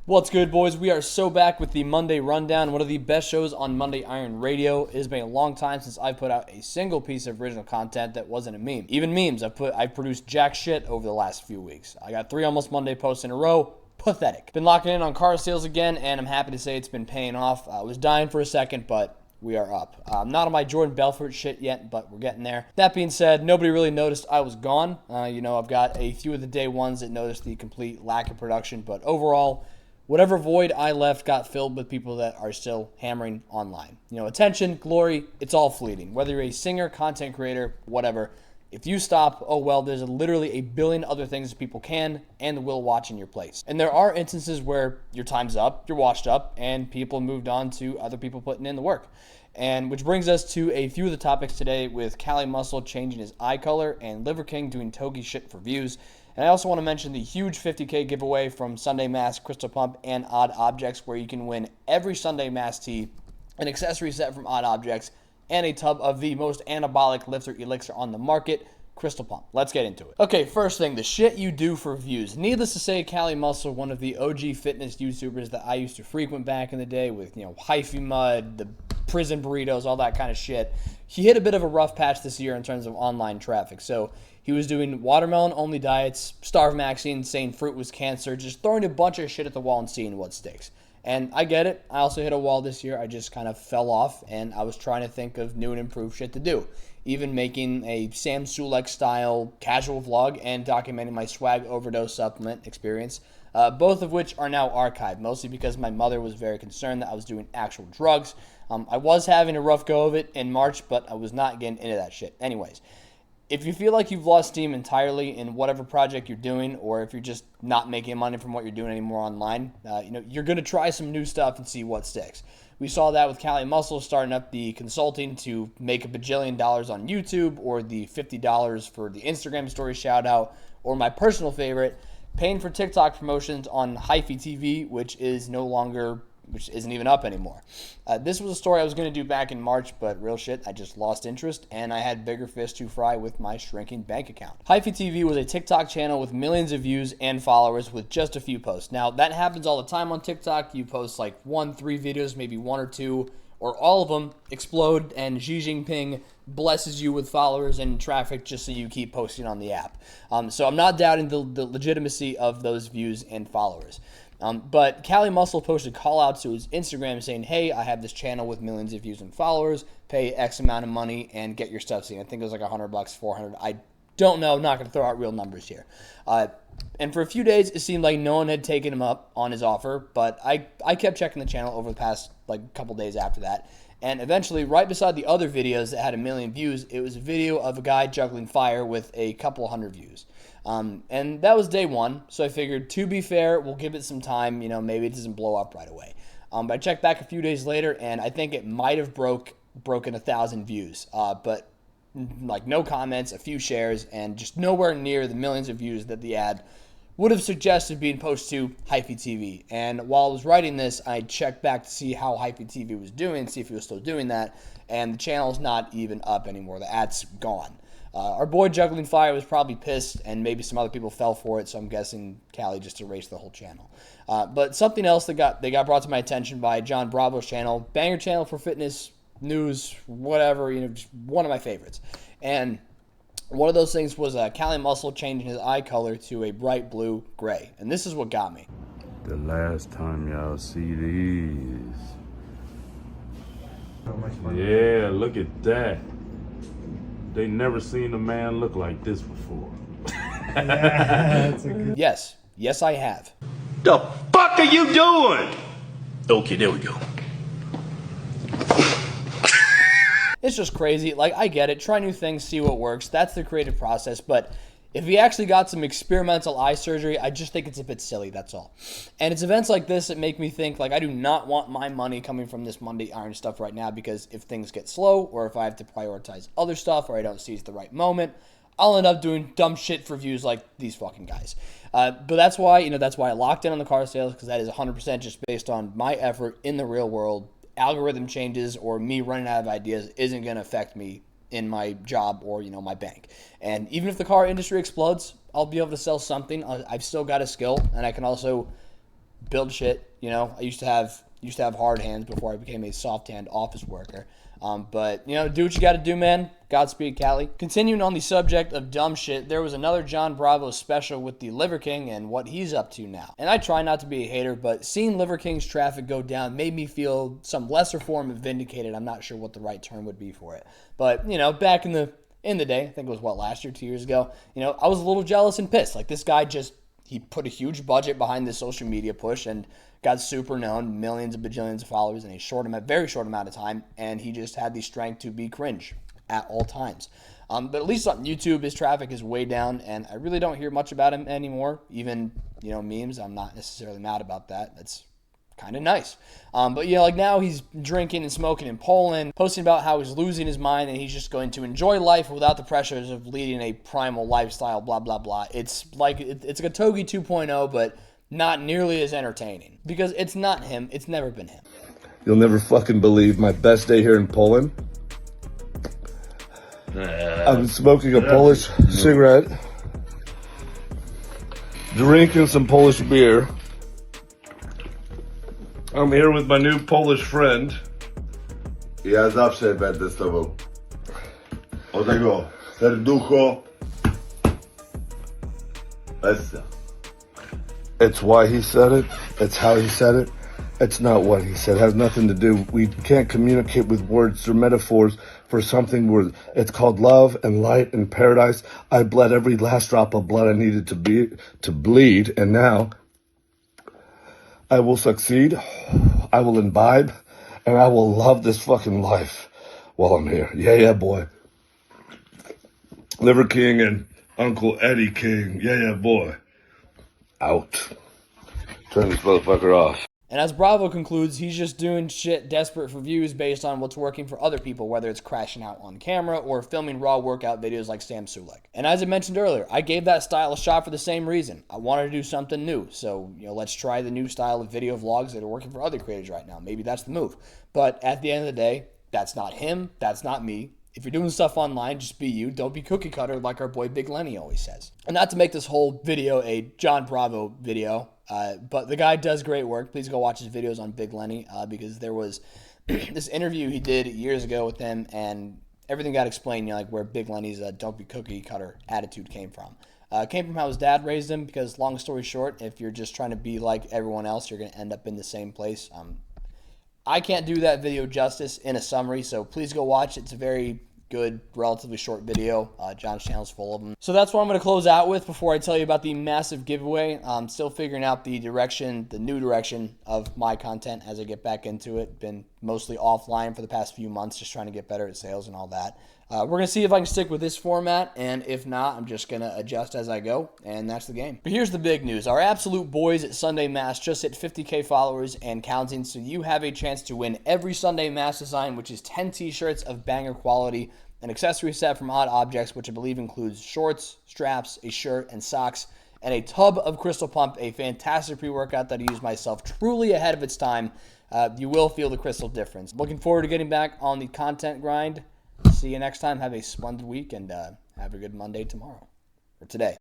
What's good, boys? We are so back with the Monday Rundown, one of the best shows on Monday Iron Radio. It has been a long time since I've put out a single piece of original content that wasn't a meme. Even memes, I've produced jack shit over the last few weeks. I got 3 Almost Monday posts in a row. Pathetic. Been locking in on car sales again, and I'm happy to say it's been paying off. I was dying for a second, but we are up. I'm not on my Jordan Belfort shit yet, but we're getting there. That being said, nobody really noticed I was gone. I've got a few of the day ones that noticed the complete lack of production, but overall, whatever void I left got filled with people that are still hammering online. Attention, glory, it's all fleeting. Whether you're a singer, content creator, whatever, if you stop, oh well, there's literally a billion other things people can and will watch in your place. And there are instances where your time's up, you're washed up, and people moved on to other people putting in the work. And which brings us to a few of the topics today, with Cali Muscle changing his eye color and Liver King doing togi shit for views. And I also want to mention the huge 50K giveaway from Sunday Mass, Crystal Pump, and Odd Objects, where you can win every Sunday Mass tee, an accessory set from Odd Objects, and a tub of the most anabolic lifter elixir on the market, Crystal Pump. Let's get into it. Okay, first thing, the shit you do for views. Needless to say, Cali Muscle, one of the OG fitness YouTubers that I used to frequent back in the day with, hyphy mud, the prison burritos, all that kind of shit. He hit a bit of a rough patch this year in terms of online traffic. So he was doing watermelon-only diets, starve maxing, saying fruit was cancer, just throwing a bunch of shit at the wall and seeing what sticks. And I get it. I also hit a wall this year. I just kind of fell off, and I was trying to think of new and improved shit to do. Even making a Sam Sulek-style casual vlog and documenting my swag overdose supplement experience, both of which are now archived, mostly because my mother was very concerned that I was doing actual drugs. I was having a rough go of it in March, but I was not getting into that shit. Anyways, if you feel like you've lost steam entirely in whatever project you're doing, or if you're just not making money from what you're doing anymore online, you're going to try some new stuff and see what sticks. We saw that with Cali Muscle starting up the consulting to make $1 bajillion on YouTube, or the $50 for the Instagram story shout out, or my personal favorite, paying for TikTok promotions on Hyphy TV, which isn't even up anymore. This was a story I was going to do back in March, but real shit, I just lost interest, and I had bigger fish to fry with my shrinking bank account. Hyphy TV was a TikTok channel with millions of views and followers with just a few posts. Now, that happens all the time on TikTok. You post like 1-3 videos, maybe 1 or 2, or all of them explode, and Xi Jinping blesses you with followers and traffic just so you keep posting on the app. So I'm not doubting the legitimacy of those views and followers. But Cali Muscle posted call-outs to his Instagram saying, hey, I have this channel with millions of views and followers, pay X amount of money and get your stuff seen. I think it was like $100, $400. I don't know, not going to throw out real numbers here. And for a few days, it seemed like no one had taken him up on his offer, but I kept checking the channel over the past couple days after that. And eventually, right beside the other videos that had 1 million views, it was a video of a guy juggling fire with a couple hundred views. And that was day 1, so I figured, to be fair, we'll give it some time, maybe it doesn't blow up right away. But I checked back a few days later, and I think it might have broken 1,000 views, but no comments, a few shares, and just nowhere near the millions of views that the ad would have suggested being posted to Hyphy TV. And while I was writing this, I checked back to see how Hyphy TV was doing, see if he was still doing that, and the channel's not even up anymore. The ad's gone. Our boy Juggling Fire was probably pissed, and maybe some other people fell for it, so I'm guessing Cali just erased the whole channel. But something else that got brought to my attention by John Bravo's channel, banger channel for fitness, news, whatever, just one of my favorites. And one of those things was Cali Muscle changing his eye color to a bright blue gray. And this is what got me. The last time y'all see these. Yeah, look at that. They never seen a man look like this before. Yes, I have. The fuck are you doing? Okay, there we go. It's just crazy. I get it. Try new things, see what works. That's the creative process. But if he actually got some experimental eye surgery, I just think it's a bit silly, that's all. And it's events like this that make me think, I do not want my money coming from this Monday Iron stuff right now, because if things get slow, or if I have to prioritize other stuff, or I don't seize the right moment, I'll end up doing dumb shit for views like these fucking guys. But that's why I locked in on the car sales, because that is 100% just based on my effort in the real world. Algorithm changes or me running out of ideas isn't going to affect me in my job or, my bank. And even if the car industry explodes, I'll be able to sell something. I've still got a skill, and I can also build shit. You know, I used to have hard hands before I became a soft hand office worker. But, you know, do what you got to do, man. Godspeed, Cali. Continuing on the subject of dumb shit, there was another John Bravo special with the Liver King and what he's up to now. And I try not to be a hater, but seeing Liver King's traffic go down made me feel some lesser form of vindicated. I'm not sure what the right term would be for it. But, you know, back in the day, I think it was, last year, 2 years ago, you know, I was a little jealous and pissed. Like, this guy he put a huge budget behind this social media push and got super known, millions and bajillions of followers in a very short amount of time, and he just had the strength to be cringe at all times. But at least on YouTube, his traffic is way down, and I really don't hear much about him anymore. Even, you know, memes, I'm not necessarily mad about that. That's kind of nice. But yeah, like now he's drinking and smoking in Poland, posting about how he's losing his mind and he's just going to enjoy life without the pressures of leading a primal lifestyle, blah, blah, blah. It's like a Togi 2.0, but not nearly as entertaining because it's not him. It's never been him. You'll never fucking believe my best day here in Poland. I'm smoking a Polish cigarette, drinking some Polish beer. I'm here with my new Polish friend. Ja zawsze będę z tobą. O tego serducho. Essa. It's why he said it. It's how he said it. It's not what he said. It has nothing to do. We can't communicate with words or metaphors for something where it's called love and light and paradise. I bled every last drop of blood I needed to bleed, and now I will succeed. I will imbibe, and I will love this fucking life while I'm here. Yeah, boy. Liver King and Uncle Eddie King. Yeah, boy. Out. Turn this motherfucker off. And as Bravo concludes, he's just doing shit desperate for views based on what's working for other people, whether it's crashing out on camera or filming raw workout videos like Sam Sulek. And as I mentioned earlier, I gave that style a shot for the same reason. I wanted to do something new. So, you know, let's try the new style of video vlogs that are working for other creators right now. Maybe that's the move. But at the end of the day, that's not him. That's not me. If you're doing stuff online, just be you. Don't be cookie cutter like our boy Big Lenny always says. And not to make this whole video a John Bravo video, but the guy does great work. Please go watch his videos on Big Lenny because there was this interview he did years ago with him, and everything got explained, you know, like where Big Lenny's don't be cookie cutter attitude came from. It came from how his dad raised him because, long story short, if you're just trying to be like everyone else, you're going to end up in the same place. I can't do that video justice in a summary, so please go watch it. It's a very good, relatively short video. John's channel's full of them. So that's what I'm going to close out with before I tell you about the massive giveaway. I'm still figuring out the new direction of my content as I get back into it. Been mostly offline for the past few months, just trying to get better at sales and all that. We're going to see if I can stick with this format, and if not, I'm just going to adjust as I go, and that's the game. But here's the big news. Our absolute boys at Sunday Mass just hit 50K followers and counting, so you have a chance to win every Sunday Mass design, which is 10 t-shirts of banger quality, an accessory set from Odd Objects, which I believe includes shorts, straps, a shirt, and socks, and a tub of Crystal Pump, a fantastic pre-workout that I use myself, truly ahead of its time. You will feel the crystal difference. Looking forward to getting back on the content grind. See you next time. Have a splendid week, and have a good Monday tomorrow, or today.